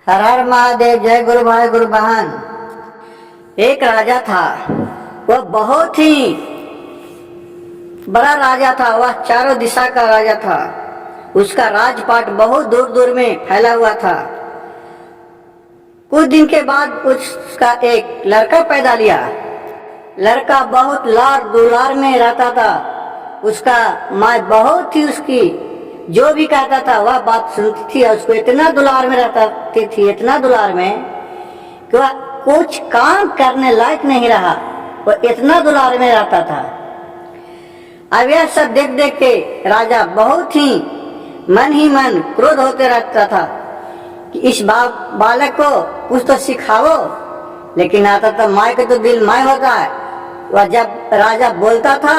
हर हर महादेव। जय गुरु भाई गुरु बहन। एक राजा था, वह बहुत ही बड़ा राजा था। वह चारों दिशा का राजा था। उसका राजपाट बहुत दूर दूर में फैला हुआ था। कुछ दिन के बाद उसका एक लड़का पैदा लिया। लड़का बहुत लाड़ दुलार में रहता था। उसका माँ बहुत ही उसकी जो भी कहता था वह बात सुनती थी। और उसको इतना दुलार में रहती थी, इतना दुलार में कि वह कुछ काम करने लायक नहीं रहा। वह इतना दुलार में रहता था। अब यह सब देख देख के राजा बहुत ही मन क्रोध होते रहता था कि इस बालक को कुछ तो सिखाओ। लेकिन आता था माँ के तो दिल माँ होता है। वह जब राजा बोलता था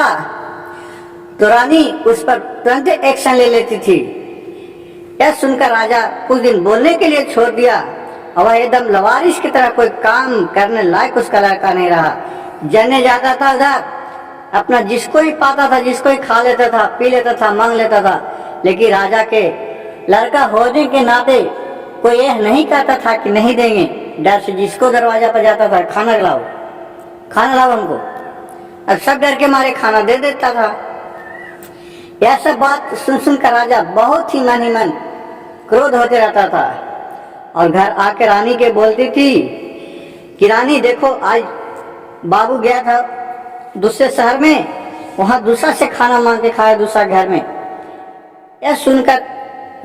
तो रानी उस पर तुरंत एक्शन ले लेती थी। यह सुनकर राजा कुछ दिन बोलने के लिए छोड़ दिया और वह एकदम लवारिश की तरह कोई काम करने लायक उसका लड़का नहीं रहा। जने जाता था उधर अपना जिसको ही पाता था, जिसको ही खा लेता था, पी लेता था, मांग लेता था। लेकिन राजा के लड़का होने के नाते कोई यह नहीं कहता था कि नहीं देंगे। डर से जिसको दरवाजा पर जाता था खाना लाओ, खाना लाओ हमको। अब सब डर के मारे खाना दे देता था। यह सब बात सुन सुनकर राजा बहुत ही मन क्रोध होते रहता था। और घर आके रानी के बोलती थी कि रानी देखो, आज बाबू गया था दूसरे शहर में, वहां दूसरा से खाना मांग के खाया दूसरा घर में। यह सुनकर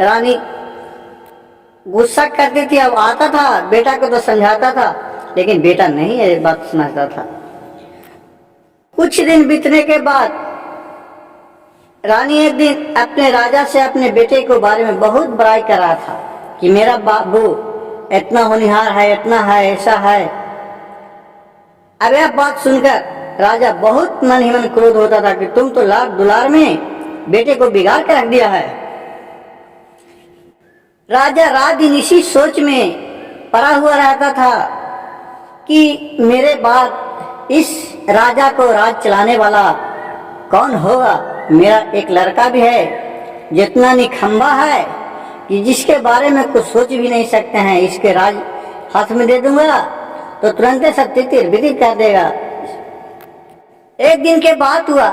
रानी गुस्सा करती थी। अब आता था बेटा को तो समझाता था, लेकिन बेटा नहीं ये बात समझता था। कुछ दिन बीतने के बाद रानी एक दिन अपने राजा से अपने बेटे के बारे में बहुत बड़ाई कर रहा था कि मेरा बाबू इतना होनहार है, इतना है, ऐसा है। अब यह बात सुनकर राजा बहुत मन क्रोध होता था कि तुम तो लाड दुलार में बेटे को बिगाड़ कर रख दिया है। राजा रात दिन इसी सोच में पड़ा हुआ रहता था कि मेरे बाद इस राजा को राज चलाने वाला कौन होगा। मेरा एक लड़का भी है जितना निखंबा है कि जिसके बारे में कुछ सोच भी नहीं सकते हैं। इसके राज हाथ में दे दूंगा तो तुरंत सब तितिर बितिर कर देगा। एक दिन के बाद हुआ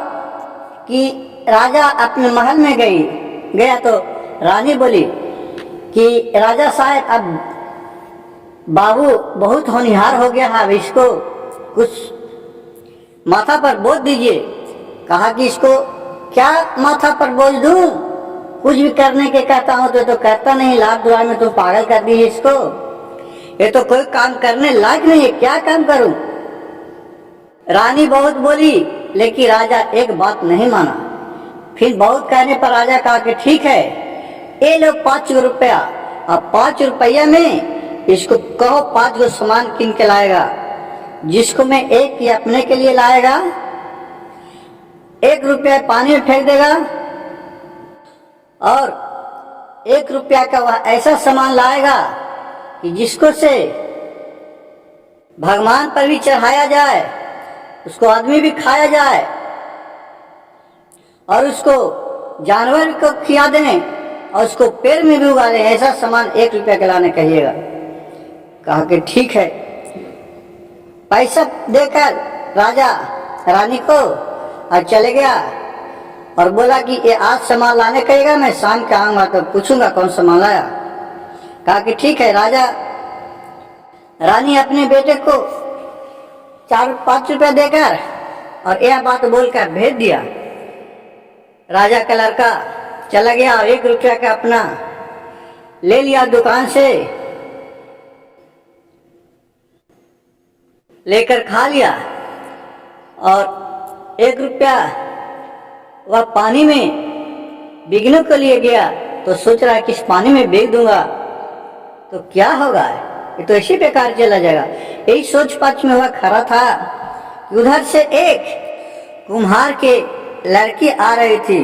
कि राजा अपने महल में गया तो रानी बोली कि राजा साहब अब बाबू बहुत होनहार हो गया है, अब इसको कुछ माथा पर बोझ दीजिए। कहा कि इसको क्या माथा पर बोझ दूं, कुछ भी करने के कहता हूं तो कहता नहीं। लाभ दुलार में तुम पागल कर दीजिए इसको, ये तो कोई काम करने लायक नहीं है, क्या काम करूं। रानी बहुत बोली लेकिन राजा एक बात नहीं माना। फिर बहुत कहने पर राजा कहा कि ठीक है, ये लो 5 रुपया। अब 5 रुपया में इसको कहो 5 गो सामान किन के लाएगा। जिसको मैं एक ही अपने के लिए लाएगा, 1 रुपया पानी में फेंक देगा और 1 रुपया का वह ऐसा सामान लाएगा कि जिसको से भगवान पर भी चढ़ाया जाए, उसको आदमी भी खाया जाए और उसको जानवर को खिला दें और उसको पेड़ में भी उगा दें। ऐसा सामान 1 रुपया के लाने कहिएगा। कहा कि ठीक है। पैसा देकर राजा रानी को और चले गया और बोला कि ये आज सामान लाने कहेगा, मैं शाम के आऊंगा तो पूछूंगा कौन सामान लाया। कहा कि ठीक है। रानी अपने बेटे को 4-5 रुपया देकर और यह बात बोलकर भेज दिया। राजा का लड़का चला गया और 1 रुपया का अपना ले लिया दुकान से, लेकर खा लिया। और 1 रुपया वह पानी में बिकने के लिए गया तो सोच रहा है कि इस पानी में बेच दूंगा तो क्या होगा, ये तो इसी बेकार चला जाएगा। यही सोच पाच में वह खड़ा था कि उधर से एक कुम्हार के लड़की आ रही थी।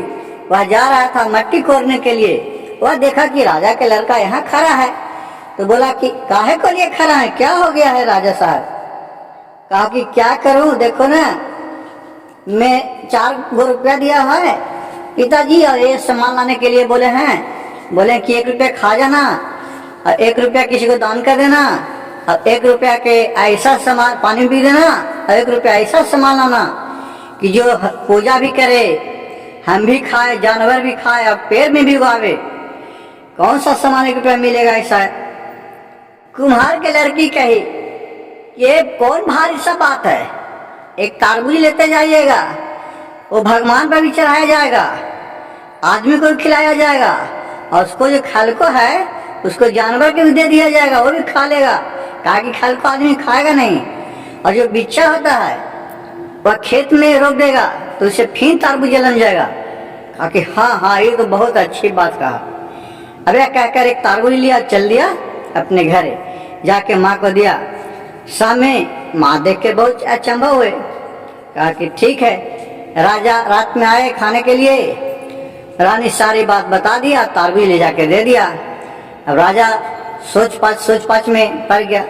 वह जा रहा था मट्टी खोदने के लिए। वह देखा कि राजा के लड़का यहाँ खड़ा है तो बोला कि काहे को लिए खड़ा है, क्या हो गया है राजा साहब। कहा कि क्या करूं, देखो ना मैं 4 रुपया दिया है पिताजी और ये सामान लाने के लिए बोले हैं, बोले कि 1 रुपया खा जाना और 1 रुपया किसी को दान कर देना, और 1 रुपया के ऐसा सामान पानी पी देना, और 1 रुपया ऐसा सामान लाना कि जो पूजा भी करे, हम भी खाए, जानवर भी खाए और पेड़ में भी उगावे। कौन सा सामान 1 रुपया मिलेगा ऐसा है? कुम्हार के लड़की कही ये कौन भारी सा बात है, एक तारबूज लेते जाइएगा, वो भगवान पर भी चढ़ाया जाएगा, आदमी को भी खिलाया जाएगा, और उसको जो खल को है उसको जानवर के भी दे दिया जाएगा, वो भी खा लेगा। कहा कि खल को आदमी खाएगा नहीं, और जो बिच्छा होता है वह खेत में रोक देगा तो उसे फिर तारबूज जलन जाएगा। कहा कि हाँ हाँ ये तो बहुत अच्छी बात कहा। अब यह कहकर एक तारबूज लिया, चल दिया अपने घर, जाके माँ को दिया। शाम में माँ देख के बहुत अचंभा हुए। कहा कि ठीक है। राजा रात में आए खाने के लिए, रानी सारी बात बता दिया, तारबूज ले जाके दे दिया। अब राजा सोच पाँच में पड़ गया,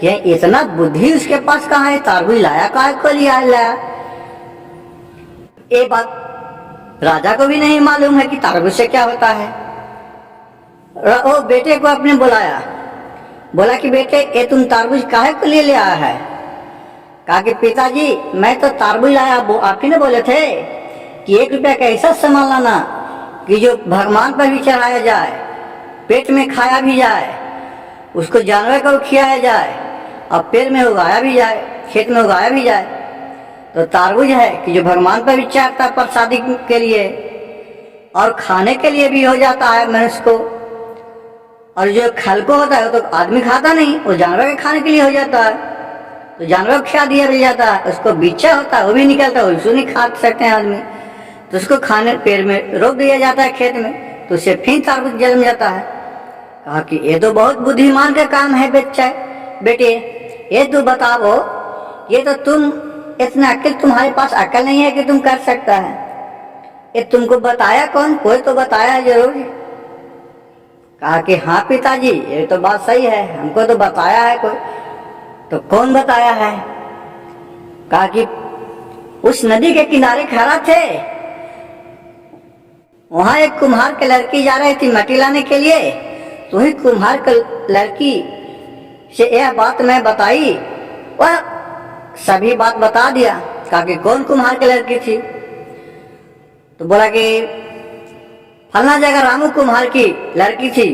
ये इतना बुद्धि उसके पास कहाँ है, तारबूज लाया कहाँ को लिया लाया। ये बात राजा को भी नहीं मालूम है कि तारबूज से क्या होता है। वो बेटे को अपने बुलाया, बोला कि बेटे ये तुम तारबूज काहे को लिए ले आया है? कहा कि पिताजी मैं तो तारबूज लाया, आप ही ने बोले थे कि 1 रुपया का ऐसा सामान लाना कि जो भगवान पर भी चढ़ाया जाए, पेट में खाया भी जाए, उसको जानवर को खिलाया जाए, और पेड़ में उगाया भी जाए, खेत में उगाया भी जाए। तो तारबूज है कि जो भगवान पर भी चढ़ता प्रसादी के लिए, और खाने के लिए भी हो जाता है मनुष्य को। और जो खल को होता है वो तो आदमी खाता नहीं, वो जानवर के खाने के लिए हो जाता है, तो जानवर को खिला दिया भी जाता है। उसको बिच्छा होता है वो भी निकलता है, उसको नहीं खा सकते हैं आदमी, तो उसको खाने पेड़ में रोक दिया जाता है खेत में, तो उसे फिर तारबूज जन्म जाता है। कहा कि ये तो बहुत बुद्धिमान का काम है बेटे, ये तो बताओ, ये तो तुम इतना अक्ल, तुम्हारे पास अक्ल नहीं है कि तुम कर सकता है, ये तुमको बताया कौन? कोई तो बताया है जरूर। कहा कि हाँ पिताजी ये तो बात सही है, हमको तो बताया है कोई। तो कौन बताया है? कहा कि उस नदी के किनारे खड़ा थे, वहां एक कुम्हार की लड़की जा रही थी मट्टी लाने के लिए, तो ही कुम्हार की लड़की से यह बात मैं बताई, वह सभी बात बता दिया। कहा कि कौन कुम्हार की लड़की थी? तो बोला कि फलना जगह रामू कुम्हार की लड़की थी।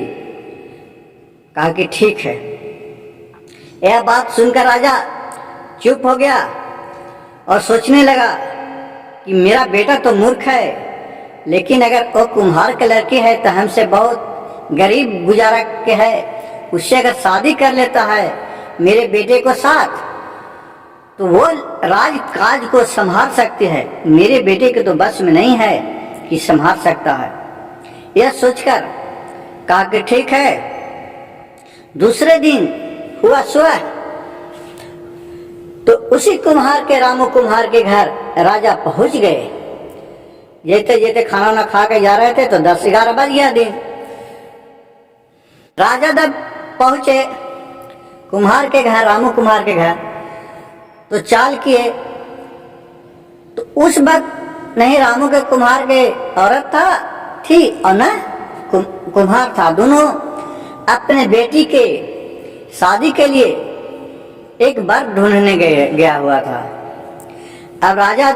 कहा कि ठीक है। यह बात सुनकर राजा चुप हो गया और सोचने लगा कि मेरा बेटा तो मूर्ख है, लेकिन अगर वो कुम्हार की लड़की है तो हमसे बहुत गरीब गुजारा के है, उससे अगर शादी कर लेता है मेरे बेटे को साथ, तो वो राज काज को संभाल सकती है, मेरे बेटे के तो बस में नहीं है कि संभाल सकता है। यह सोचकर कहा कि ठीक है। दूसरे दिन हुआ सुबह, तो उसी कुम्हार के रामू कुम्हार के घर राजा पहुंच गए। जेते जेते खाना ना खा के जा रहे थे तो 10-11 बज गया दिन। राजा जब पहुंचे कुम्हार के घर, रामू कुम्हार के घर, तो चाल किए, तो उस वक्त नहीं रामू के कुम्हार के औरत थी और न कुम्हार था। दोनों अपने बेटी के शादी के लिए एक वर ढूंढने गया हुआ था। अब राजा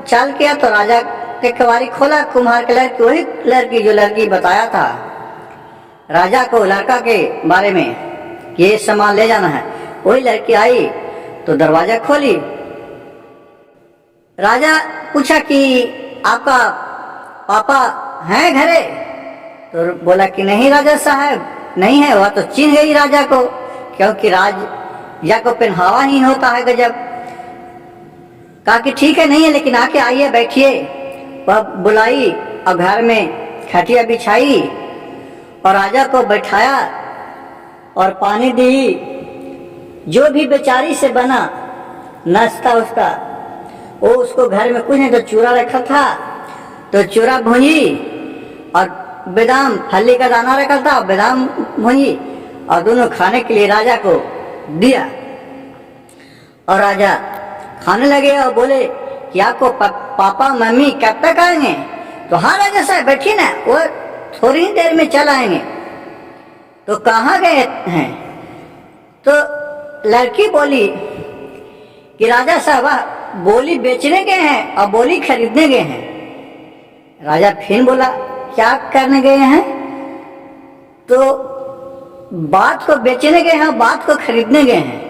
चाल किया तो राजा के कवारी खोला, कुम्हार के लड़की, वही लड़की जो लड़की बताया था राजा को लड़का के बारे में कि ये सामान ले जाना है, वही लड़की आई तो दरवाजा खोली। राजा पूछा कि आपका पापा है घरे? तो बोला कि नहीं राजा साहब नहीं है। वह तो चिन्ह गई राजा को, क्योंकि राजा को पहनावा ही होता है गजब। कहा कि ठीक है नहीं है, लेकिन आके आइए बैठिए। वह बुलाई और घर में खटिया बिछाई और राजा को बैठाया और पानी दी। जो भी बेचारी से बना नाश्ता उसका, वो उसको घर में कुछ नहीं तो चूरा रखा था, तो चूरा भूंजी, और बादाम फली का दाना रखा था, बादाम भूंजी, और दोनों खाने के लिए राजा को दिया। और राजा खाने लगे और बोले कि आपको पापा मम्मी कब तक आएंगे? तो हाँ राजा साहब बैठिए ना, वो थोड़ी ही देर में चल आएंगे। तो कहाँ गए हैं? तो लड़की बोली कि राजा साहब बोली बेचने गए हैं और बोली खरीदने गए हैं। राजा फिर बोला क्या करने गए हैं? तो बात को बेचने गए हैं, बात को खरीदने गए हैं।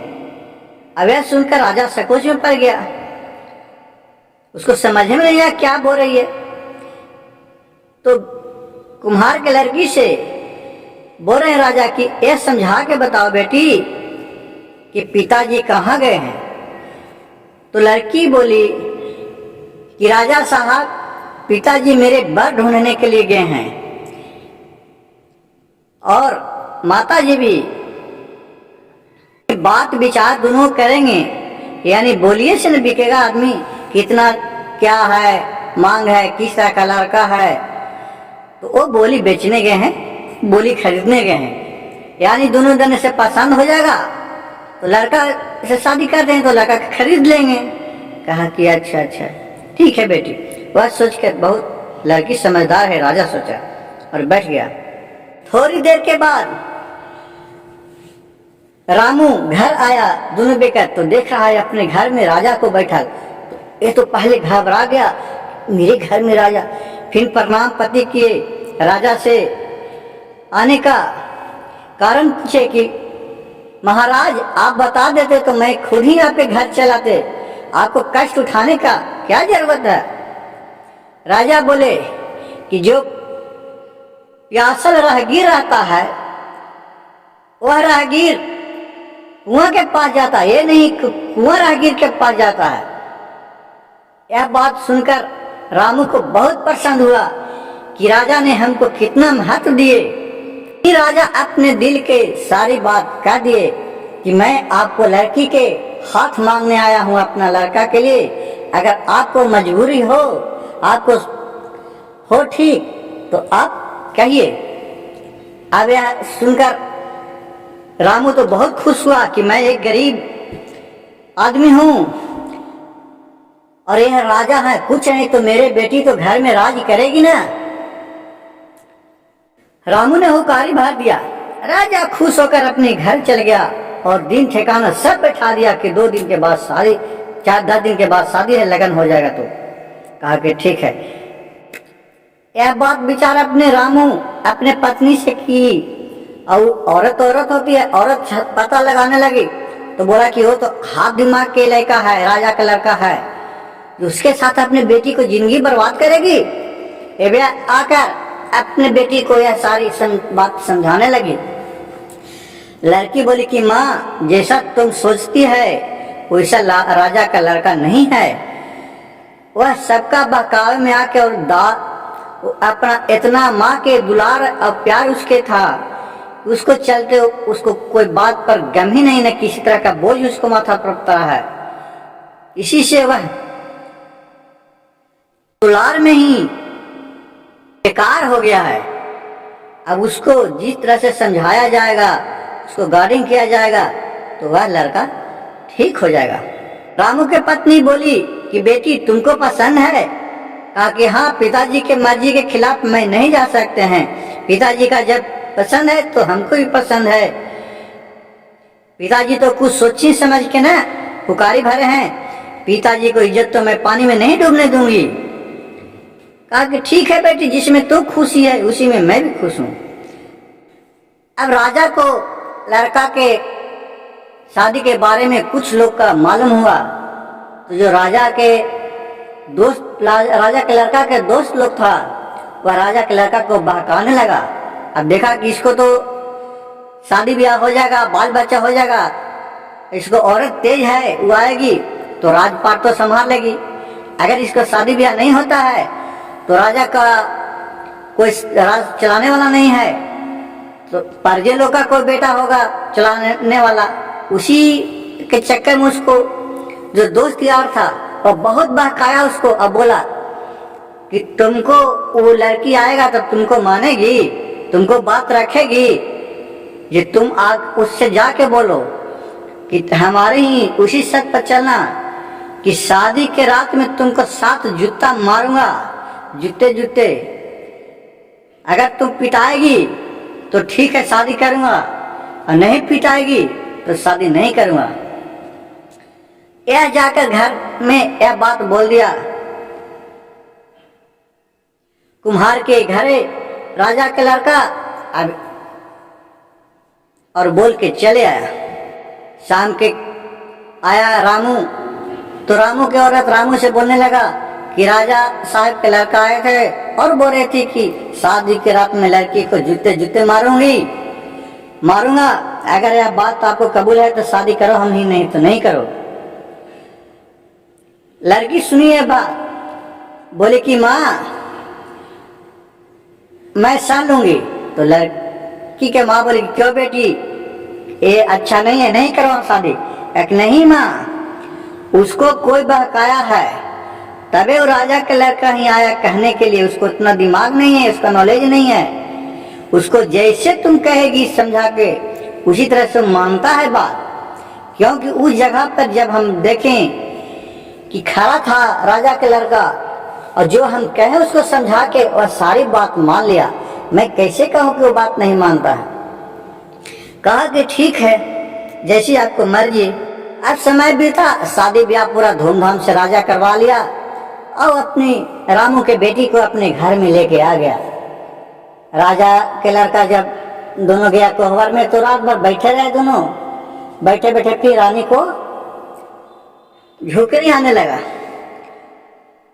अब यह सुनकर राजा संकोच में पड़ गया, उसको समझ में नहीं आया क्या बोल रही है। तो कुम्हार के लड़की से बोल रहे हैं राजा कि यह समझा के बताओ बेटी कि पिताजी कहाँ गए हैं। तो लड़की बोली कि राजा साहब पिताजी मेरे बर ढूंढने के लिए गए हैं और माता जी भी बात विचार दोनों करेंगे, यानी बोलिए से न बिकेगा आदमी, कितना क्या है मांग है, किस तरह का लड़का है। तो वो बोली बेचने गए हैं, बोली खरीदने गए हैं, यानी दोनों जने से पसंद हो जाएगा तो लड़का से शादी कर दें तो लड़का खरीद लेंगे। कहा कि अच्छा अच्छा ठीक है बेटी। वह सोच कर बहुत लड़की समझदार है, राजा सोचा और बैठ गया। थोड़ी देर के बाद रामू घर आया दोनों बेकत, तो देख रहा है अपने घर में राजा को बैठा। तो ये तो पहले घबरा गया, मेरे घर में राजा। फिर प्रणाम पति किए, राजा से आने का कारण पूछे कि महाराज आप बता देते तो मैं खुद ही आपके घर चलाते, आपको कष्ट उठाने का क्या जरूरत है। राजा बोले कि जो प्यासल राहगीर रहता है वह राहगीर कुआं के पास जाता है, ये नहीं कुआं राहगीर के पास जाता है। यह बात सुनकर रामू को बहुत पसंद हुआ कि राजा ने हमको कितना महत्व दिए। राजा अपने दिल के सारी बात कह दिए कि मैं आपको लड़की के हाथ मांगने आया हूं अपना लड़का के लिए, अगर आपको मजबूरी हो, आपको हो ठीक तो आप कहिए। अब यह सुनकर रामू तो बहुत खुश हुआ कि मैं एक गरीब आदमी हूं और यह राजा है, कुछ नहीं तो मेरे बेटी तो घर में राज करेगी ना। रामू ने हुकारी भर दिया। राजा खुश होकर अपने घर चल गया और दिन ठिकाना सब बैठा दिया कि 2 दिन के बाद शादी, 4-10 दिन के बाद शादी है, लगन हो जाएगा। तो कहा कि ठीक है। यह बात विचार अपने रामू अपने पत्नी से की और औरत होती है, औरत पता लगाने लगी तो बोला कि वो तो हाथ दिमाग के लड़का है, राजा का लड़का है, उसके साथ अपने बेटी को जिंदगी बर्बाद करेगी। आकर अपने बेटी को यह सारी बात समझाने लगी। लड़की बोली कि माँ जैसा तुम सोचती है वैसा राजा का लड़का नहीं है, वह सबका बहकावे में आके और अपना इतना माँ के दुलार और प्यार उसके था, उसको चलते उसको कोई बात पर गम ही नहीं, न किसी तरह का बोझ उसको माथा पर पड़ता है। इसी से वह दुलार में ही बेकार हो गया है। अब उसको जिस तरह से समझाया जाएगा, उसको गार्डिंग किया जाएगा तो वह लड़का ठीक हो जाएगा। रामू के पत्नी बोली कि बेटी तुमको पसंद है? कहा कि हाँ, पिताजी के मर्जी के खिलाफ मैं नहीं जा सकते हैं, पिताजी का जब पसंद है तो हमको भी पसंद है। पिताजी तो कुछ सोची समझ के ना पुकारी भरे हैं, पिताजी को इज्जत तो मैं पानी में नहीं डूबने दूंगी। कहा कि ठीक है बेटी, जिसमें तू खुशी है उसी में मैं भी खुश हूं। अब राजा को लड़का के शादी के बारे में कुछ लोग का मालूम हुआ, तो जो राजा के लड़का के दोस्त लोग था वह राजा के लड़का को बहकाने लगा। अब देखा कि इसको तो शादी ब्याह हो जाएगा, बाल बच्चा हो जाएगा, इसको औरत तेज है, वो आएगी तो राजपाट तो संभाल लेगी। अगर इसको शादी ब्याह नहीं होता है तो राजा का कोई राज चलाने वाला नहीं है, तो परजे लोग का कोई बेटा होगा चलाने वाला। उसी के चक्कर में उसको जो दोस्त यार था और बहुत बहकाया उसको। अब बोला कि तुमको वो लड़की आएगा तब तुमको मानेगी, तुमको बात रखेगी, ये तुम उससे जाके बोलो कि हमारे ही उसी सच पर चलना कि शादी के रात में तुमको 7 जूता मारूंगा, जूते जूते। अगर तुम पिटाएगी तो ठीक है शादी करूंगा, और नहीं पिटाएगी तो शादी नहीं करूंगा। यह जाकर घर में यह बात बोल दिया। कुम्हार के घरे राजा का लड़का अब और बोल के चले आया। शाम के आया रामू, तो रामू की औरत रामू से बोलने लगा कि राजा साहब के लड़का आए थे और बोल रहे थे कि शादी की रात में लड़की को जूते जूते मारूंगा। अगर यह बात आपको कबूल है तो शादी करो, हम ही नहीं तो नहीं करो। लड़की सुनी है बात, बोले कि माँ मैं सह लूंगी। तो लड़की के माँ बोली क्यों बेटी, ये अच्छा नहीं है, नहीं करो शादी। एक नहीं माँ, उसको कोई बहकाया है तबे वो राजा के लड़का ही आया कहने के लिए। उसको इतना दिमाग नहीं है, उसका नॉलेज नहीं है। उसको जैसे तुम कहेगी समझा के उसी तरह से मानता है बात। क्योंकि उस जगह पर जब हम देखें कि खड़ा था राजा के लड़का और जो हम कहें उसको समझा के और सारी बात मान लिया, मैं कैसे कहूं कि वो बात नहीं मानता है। कहा कि ठीक है जैसी आपको मर्जी। अब समय बीता, शादी ब्याह पूरा धूमधाम से राजा करवा लिया और अपनी रामू के बेटी को अपने घर में लेके आ गया। राजा के लड़का जब दोनों गया कोहबर में तो रात भर बैठे रहे दोनों। बैठे बैठे फिर रानी को झोंकनी आने लगा।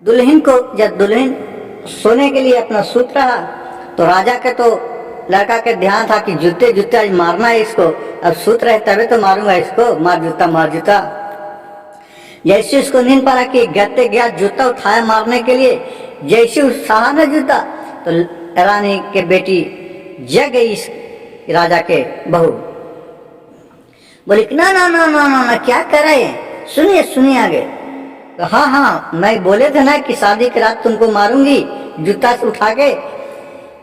दुल्हन को जब दुल्हन सोने के लिए अपना सूत रहा तो राजा के तो लड़का के ध्यान था कि जूते जूते आज मारना है इसको, अब सूत रहे तबे तो मारूंगा इसको, मार जूता। जैसे उसको नींद पड़ा कि गते गया जूता उठाया मारने के लिए, जैसे उठाया न जूता तो रानी के बेटी जग गई इस राजा के बहू। बोली ना ना ना ना ना, ना क्या कर रहे हैं, सुनिए आगे। तो हाँ मैं बोले थे ना कि शादी की रात तुमको मारूंगी जूता से उठा के।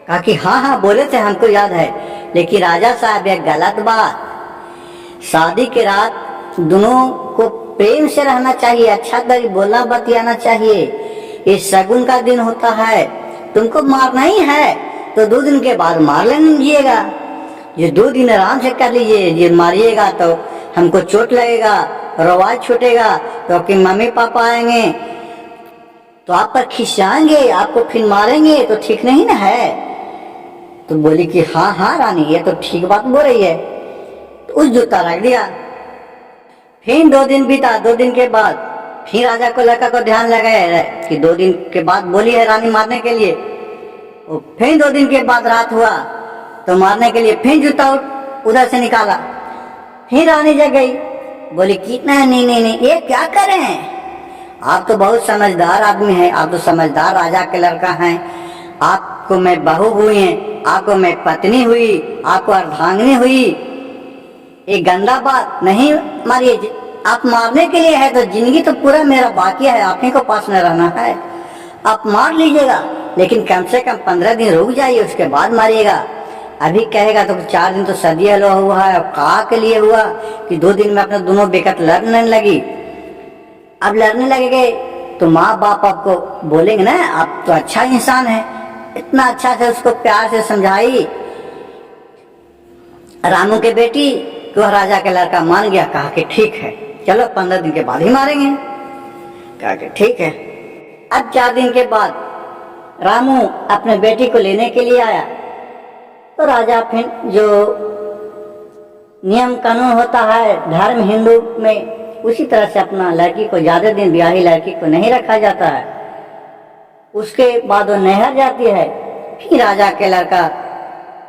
कहा कि हाँ बोले थे, हमको याद है, लेकिन राजा साहब यह गलत बात। शादी की रात दोनों को प्रेम से रहना चाहिए, अच्छा तरी बोलना बतियाना चाहिए। ये शगुन का दिन होता है, तुमको मारना ही है तो 2 दिन के बाद मार लीजिएगा। ये 2 दिन आराम से कर लीजिए, ये मारिएगा तो हमको चोट लगेगा, रवाज छूटेगा, तो आपके मम्मी पापा आएंगे तो आप पर खिंचाएंगे, आपको फिर मारेंगे, तो ठीक नहीं ना है। तो बोली कि हाँ रानी ये तो ठीक बात बोल रही है। तो उस जूता रख दिया। फिर 2 दिन बीता। 2 दिन के बाद फिर राजा को लड़का को ध्यान लगाया कि 2 दिन के बाद बोली है रानी मारने के लिए। फिर 2 दिन के बाद रात हुआ तो मारने के लिए फिर जूता उधर से निकाला। फिर रानी जग गई, बोली कि नहीं ये क्या कर रहे हैं, आप तो बहुत समझदार आदमी हैं, आप तो समझदार राजा के लड़का हैं, आपको मैं बहू हुई है, आपको मैं पत्नी हुई, आपको अर्धांगिनी हुई, ये गंदा बात नहीं मारिए। आप मारने के लिए है तो जिंदगी तो पूरा मेरा बाकी है, आप ही को पास में रहना है, आप मार लीजिएगा, लेकिन कम से कम 15 दिन रुक जाइए, उसके बाद मारिएगा। अभी कहेगा तो 4 दिन तो सदी हलवा हुआ है, अब कहा के लिए हुआ कि 2 दिन में अपने दोनों बेकत लड़ने लगी। अब लड़ने लगेंगे तो माँ बाप आपको बोलेंगे ना आप तो अच्छा इंसान है, इतना अच्छा से उसको प्यार से समझाई। रामू के बेटी तो राजा के लड़का मान गया। कहा कि ठीक है चलो 15 दिन के बाद ही मारेंगे। कहा कि ठीक है। अब 4 दिन के बाद रामू अपने बेटी को लेने के लिए आया तो राजा फिर जो नियम कानून होता है धर्म हिंदू में, उसी तरह से अपना लड़की को ज्यादा दिन ब्याही लड़की को नहीं रखा जाता है। उसके बाद वो नहर जाती है। फिर राजा के लड़का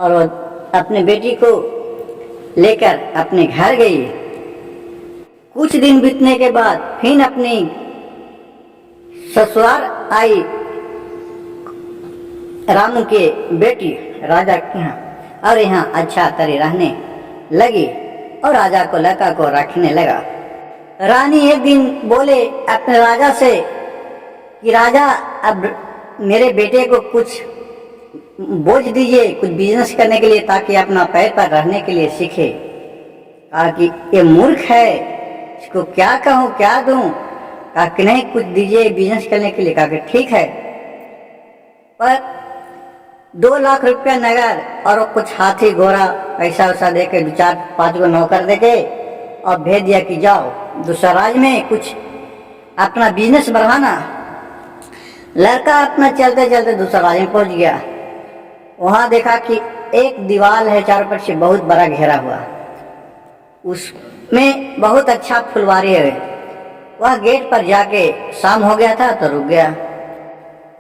और वो अपने बेटी को लेकर अपने घर गई। कुछ दिन बीतने के बाद फिर अपनी ससुराल आई रामू के बेटी राजा के यहाँ, और यहाँ अच्छा तरह रहने लगी और राजा को लड़का को रखने लगा। रानी एक दिन बोले अपने राजा से कि राजा अब मेरे बेटे को कुछ बोझ दीजिए, कुछ बिजनेस करने के लिए, ताकि अपना पैर पर रहने के लिए सीखे। कहा कि ये मूर्ख है, इसको क्या कहूँ क्या दूं। कहा कि नहीं कुछ दीजिए बिजनेस करने के लिए। कहा कि ठीक है, पर 2 लाख रुपया नगद और कुछ हाथी घोड़ा पैसा वैसा दे के 4-5 गो नौकर दे के और भेज दिया कि जाओ दूसरा राज्य में कुछ अपना बिजनेस बढ़ाना। लड़का अपना चलते चलते दूसरा राज्य में पहुंच गया। वहां देखा कि एक दीवार है चारों पर से बहुत बड़ा घेरा हुआ, उसमें बहुत अच्छा फुलवारी है। वह गेट पर जाके शाम हो गया था तो रुक गया।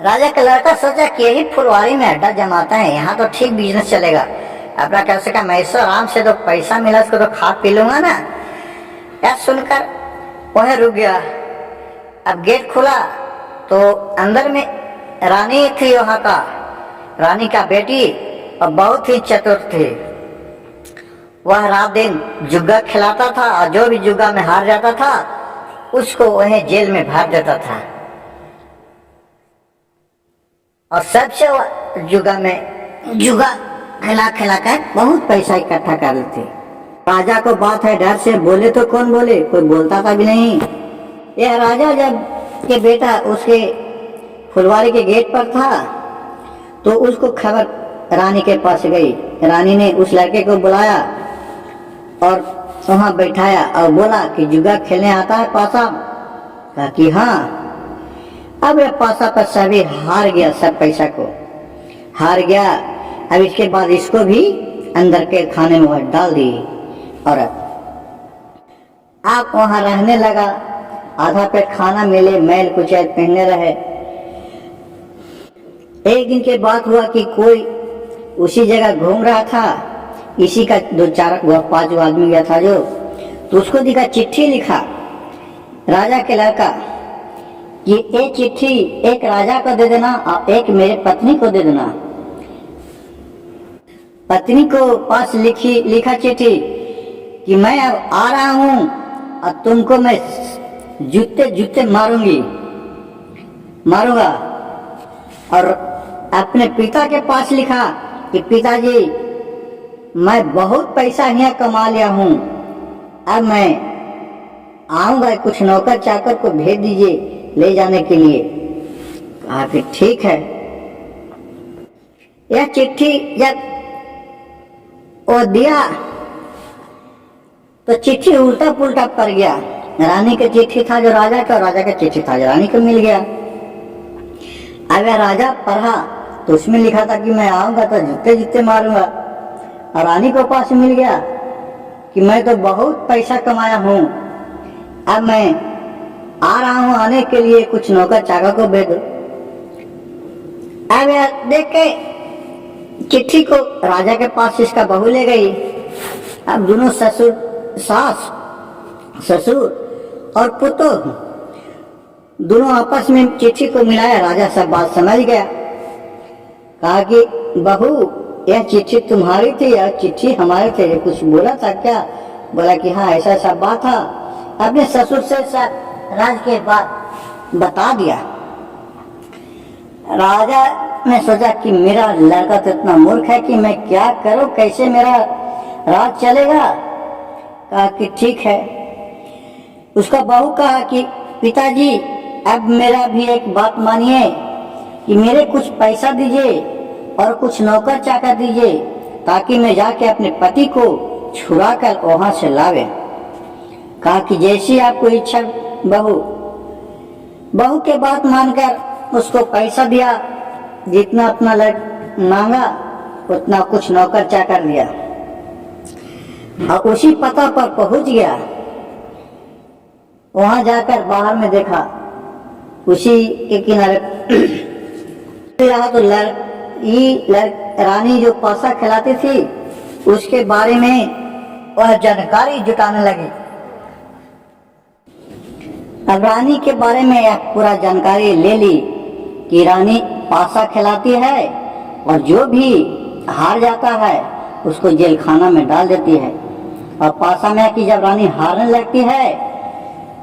राजा का लड़का सोचा कि यही फुलवारी में अड्डा जमाता है, यहाँ तो ठीक बिजनेस चलेगा। अपना कैसे का मैं इससे आराम से तो पैसा मिला उसको तो खा पी लूंगा ना। यह सुनकर वह रुक गया। अब गेट खुला तो अंदर में रानी थी, वहां का रानी का बेटी, और बहुत ही चतुर थी। वह रात दिन जुग्गा खिलाता था और जो भी जुग्गा में हार जाता था उसको वह जेल में भर देता था और सबसे जुगा खिला खिला कर बहुत पैसा इकट्ठा कर लेते। राजा को बात है, डर से बोले तो कौन बोले, कोई बोलता था भी नहीं। यह राजा जब के बेटा उसके फुलवारी के गेट पर था तो उसको खबर रानी के पास गई। रानी ने उस लड़के को बुलाया और वहां बैठाया और बोला कि जुगा खेलने आता है पासा? कहा कि हाँ। अब यह पासा पर सभी हार गया, सब पैसा को हार गया। अब इसके बाद इसको भी अंदर के खाने में वह डाल दी और आप वहां रहने लगा। आधा पेट खाना मिले, मैल कुचैल पहनने रहे। एक दिन के बाद हुआ कि कोई उसी जगह घूम रहा था, इसी का 2-4-5 आदमी गया था जो, तो उसको दिखा चिट्ठी लिखा राजा के लड़का कि ये चिट्ठी एक राजा को दे देना और एक मेरे पत्नी को दे देना। पत्नी को पास लिखा चिट्ठी कि मैं अब आ रहा हूं और तुमको मैं जूते मारूंगा। और अपने पिता के पास लिखा कि पिताजी मैं बहुत पैसा यहाँ कमा लिया हूं, अब मैं आऊंगा, कुछ नौकर चाकर को भेज दीजिए ले जाने के लिए। कहा कि ठीक है। यह चिट्ठी जब वो दिया तो चिट्ठी उल्टा पुल्टा पड़ गया। रानी का चिट्ठी था जो राजा का, राजा का चिट्ठी था जो रानी को मिल गया। अब राजा पढ़ा तो उसमें लिखा था कि मैं आऊंगा तो जूते मारूंगा, और रानी को पास मिल गया कि मैं तो बहुत पैसा कमाया हूं, अब मैं आ रहा हूं, आने के लिए कुछ नौकर चाकर को भेज दो। अब देख के चिट्ठी को राजा के पास इसका बहू ले गई। अब दोनों ससुर और पुत्र दोनों आपस में चिट्ठी को मिलाया। राजा सब बात समझ गया। कहा कि बहू यह चिट्ठी तुम्हारी थी या चिट्ठी हमारी थी? कुछ बोला था क्या? बोला कि हाँ ऐसा ऐसा बात था। अपने ससुर से राज के बात बता दिया। राजा ने सोचा कि मेरा लड़का तो इतना मूर्ख है कि मैं क्या करूं, कैसे मेरा राज चलेगा। कहा कि ठीक है। उसका बहू कहा कि पिताजी अब मेरा भी एक बात मानिए कि मेरे कुछ पैसा दीजिए और कुछ नौकर चाकर दीजिए ताकि मैं जाके अपने पति को छुड़ा कर वहां से लावे। कहा कि जैसी आपको इच्छा बहू। बहू के बात मानकर उसको पैसा दिया, जितना अपना मांगा उतना कुछ नौकर चाकर दिया और उसी पता पर पहुंच गया। वहां जाकर बाहर में देखा उसी के किनारे रहा तो रानी जो पासा खिलाती थी उसके बारे में वह जानकारी जुटाने लगी। अब रानी के बारे में यह पूरा जानकारी ले ली कि रानी पासा खिलाती है और जो भी हार जाता है उसको जेल खाना में डाल देती है। और पासा में कि जब रानी हारने लगती है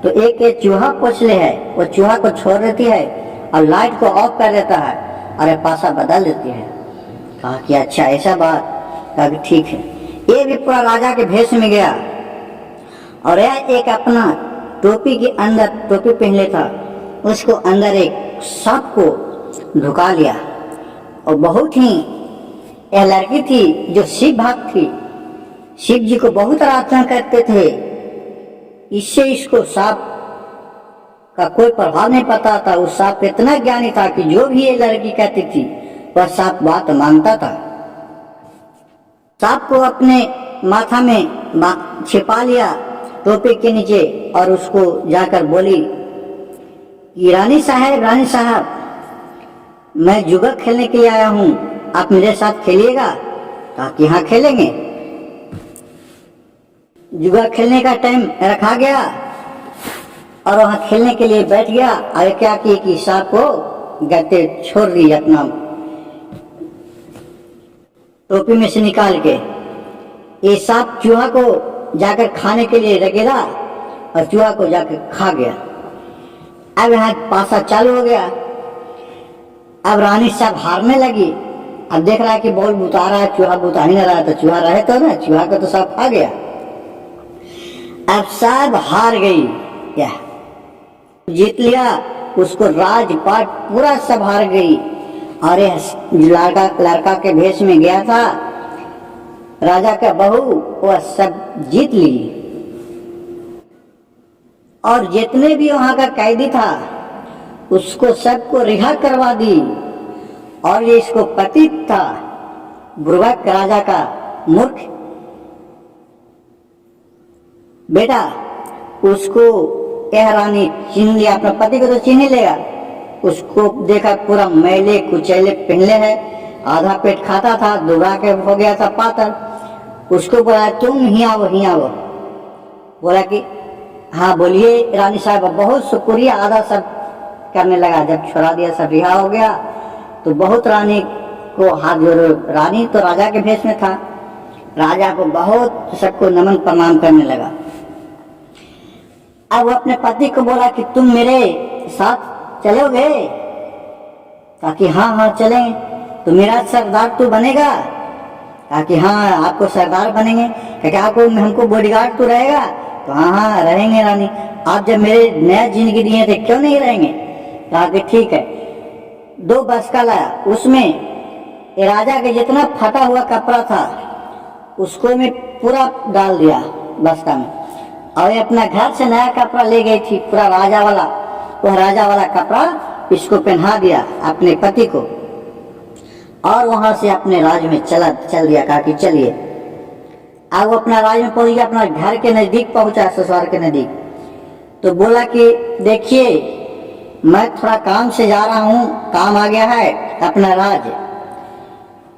तो एक चूहा पोछले है, वो चूहा को छोड़ देती है और लाइट को ऑफ कर देता है और पासा बदल देती है। कहा कि अच्छा ऐसा बात। कहा कि ठीक है। ये भी पूरा राजा के भेष में गया और यह एक अपना टोपी के अंदर टोपी पहले था, उसको अंदर एक सांप को ढुका लिया और बहुत ही यह लड़की थी जो शिव भक्त थी, शिव जी को बहुत आराधना करते थे। इससे इसको सांप का कोई प्रभाव नहीं पता था। उस सांप इतना ज्ञानी था कि जो भी ये लड़की कहती थी वह सांप बात मानता था। सांप को अपने माथा में छिपा लिया टोपी के नीचे और उसको जाकर बोली कि रानी साहब, मैं जुआ खेलने के लिए आया हूँ, आप मेरे साथ खेलिएगा? कहा कि हाँ खेलेंगे। जुआ खेलने का टाइम रखा गया और वहां खेलने के लिए बैठ गया। और क्या किए कि सांप को गत्ते छोड़ दी अपना टोपी में से निकाल के। ये सांप चूहा को जाकर खाने के लिए रगेला और चूहा को जाकर खा गया। अब यहाँ पासा चालू हो गया। अब रानी साहब हारने लगी। अब देख रहा है कि बॉल बुता रहा है, चूहा बुता ही नहीं रहा, तो चूहा रहे तो ना, चूहा को तो सब खा गया। अब सब हार गई, क्या जीत लिया, उसको राजपाट पूरा सब हार गई। और लड़का के भेष में गया था राजा का बहू, वह सब जीत ली। और जितने भी वहां का कैदी था उसको सबको रिहा करवा दी। और ये इसको पति था बुर्बक राजा का मूर्ख बेटा, उसको यह रानी छीन लिया। अपने पति को तो छीन ही लेगा। उसको देखा पूरा मैले कुचैले पहले है, आधा पेट खाता था, दुबरा के हो गया था पातर। उसको बोला तुम ही आओ। बोला कि हाँ बोलिए रानी साहब, बहुत शुक्रिया। आधा सब करने लगा। जब छोड़ा दिया, सब रिहा हो गया, तो बहुत रानी को हाथ जोड़ो। रानी तो राजा के भेष में था, राजा को बहुत सबको नमन प्रणाम करने लगा। अब वो अपने पति को बोला कि तुम मेरे साथ चलोगे? कहा कि हाँ चलें। तो मेरा सरदार तू बनेगा? कहा कि हाँ आपको सरदार बनेंगे। क्या आपको हमको बॉडीगार्ड तो रहेगा? तो हाँ रहेंगे रानी। आप जब मेरे नया जिंदगी दिए थे क्यों नहीं रहेंगे? कहा कि ठीक है। 2 बस्का लाया, उसमें राजा के जितना फटा हुआ कपड़ा था उसको मैं पूरा डाल दिया बस्ता में। और अपना घर से नया कपड़ा ले गई थी, पूरा राजा वाला, वह राजा वाला कपड़ा इसको पहना दिया अपने पति को। और वहां से अपने राज में चल दिया। कहा कि चलिए। अब वो अपना राज में पहुंच गया, अपना घर के नजदीक पहुंचा, ससुराल के नजदीक। तो बोला कि देखिए मैं थोड़ा काम से जा रहा हूँ, काम आ गया है, अपना राज,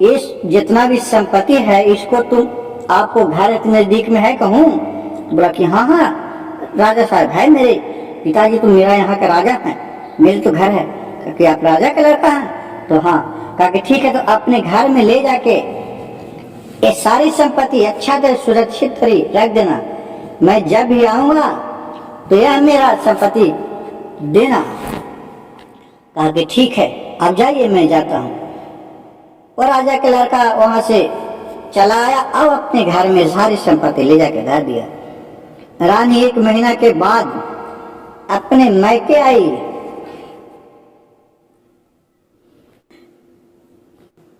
इस जितना भी संपत्ति है इसको तुम, आपको घर इतने नजदीक में है कहूँ? बोला कि हाँ राजा साहब है, मेरे पिताजी तो मेरा यहाँ का राजा है, मेरे तो घर है। कि आप राजा का लड़का है? तो हाँ। कहा कि ठीक है, तो अपने घर में ले जाके ये सारी संपत्ति अच्छा से सुरक्षित करी रख देना। मैं जब भी आऊंगा तो यह मेरा संपत्ति देना। कहा कि ठीक है, अब जाइए, मैं जाता हूँ। और राजा का लड़का वहां से चला आया। अब अपने घर में सारी संपत्ति ले जाके धर दिया। रानी 1 महीना के बाद अपने मैके आई।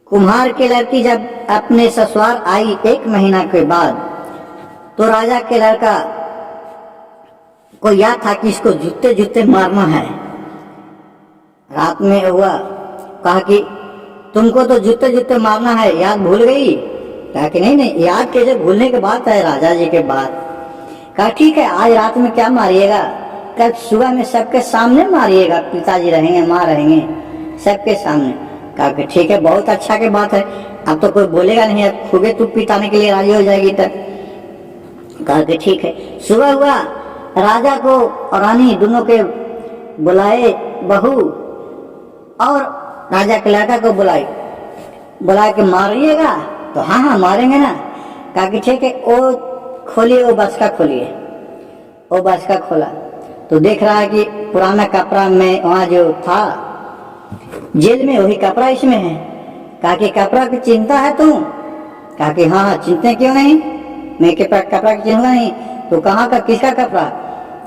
कुम्हार की लड़की जब अपने ससुराल आई 1 महीना के बाद, तो राजा के लड़का को याद था कि इसको जूते मारना है। रात में हुआ, कहा कि तुमको तो जूते मारना है, याद भूल गई? कहा कि नहीं, याद कैसे भूलने के बाद है राजा जी के बाद। कहा ठीक है, आज रात में क्या मारिएगा? कल सुबह में सबके सामने मारिएगा, पिताजी रहेंगे, माँ रहेंगे, सबके सामने। कहा कि ठीक है, बहुत अच्छा के बात है, अब तो कोई बोलेगा नहीं, अब खूबे तू पिटाने के लिए राजी हो जाएगी तब। कहा कि ठीक है। सुबह हुआ, राजा को और रानी दोनों के बुलाए बहू, और राजा के लड़का को बुलाए कि मारिएगा? तो हाँ मारेंगे ना। कहा कि ठीक है, वो खोलिए, वो बस्का खोलिए। वो बस्का खोला तो देख रहा है कि पुराना कपड़ा में वहां जो था जेल में, वही कपड़ा इसमें है। कहा कि कपड़ा की चिंता है तुम? कहा कि हाँ चिंता क्यों नहीं, मैं कपड़ा की चिंता नहीं। तो कहाँ का, किसका कपड़ा?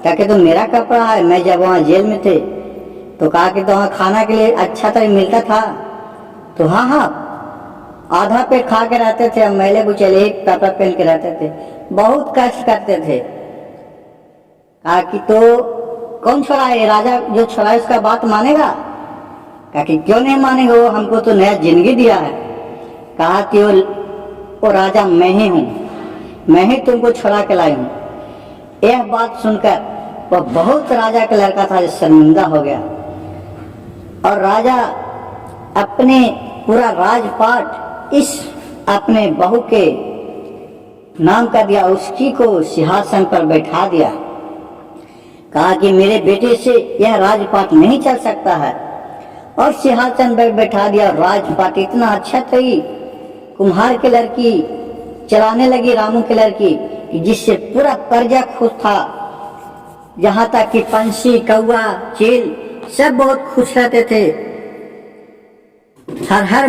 कहा कि तो मेरा कपड़ा है, मैं जब वहाँ जेल में थे तो कहा कि तो वहाँ खाना के लिए अच्छा तरह मिलता था। तो हाँ आधा पेट खा के रहते थे, मैले कुचले एक कपड़ा पहन के रहते थे, बहुत कष्ट करते थे। कहा कि तो कौन छोड़ा है, राजा जो छोड़ा है उसका बात मानेगा? कहा कि क्यों नहीं मानेगा, वो हमको तो नया जिंदगी दिया है। कहा कि वो राजा मैं ही हूँ, मैं ही तुमको छुड़ा के लाई हूँ। यह बात सुनकर वह बहुत राजा का लड़का था जो शर्मिंदा हो गया, और राजा अपने पूरा राजपाट इस अपने बहू के नाम कर दिया, उसकी को सिंहासन पर बैठा दिया। कहा कि मेरे बेटे से यह राजपाट नहीं चल सकता है, और सिंहासन पर बैठा दिया। राजपाट इतना अच्छा थी, कुम्हार की लड़की चलाने लगी, रामू की लड़की, कि जिससे पूरा प्रजा खुश था। जहां तक कि पंछी, कौवा, चील सब बहुत खुश रहते थे। हर हर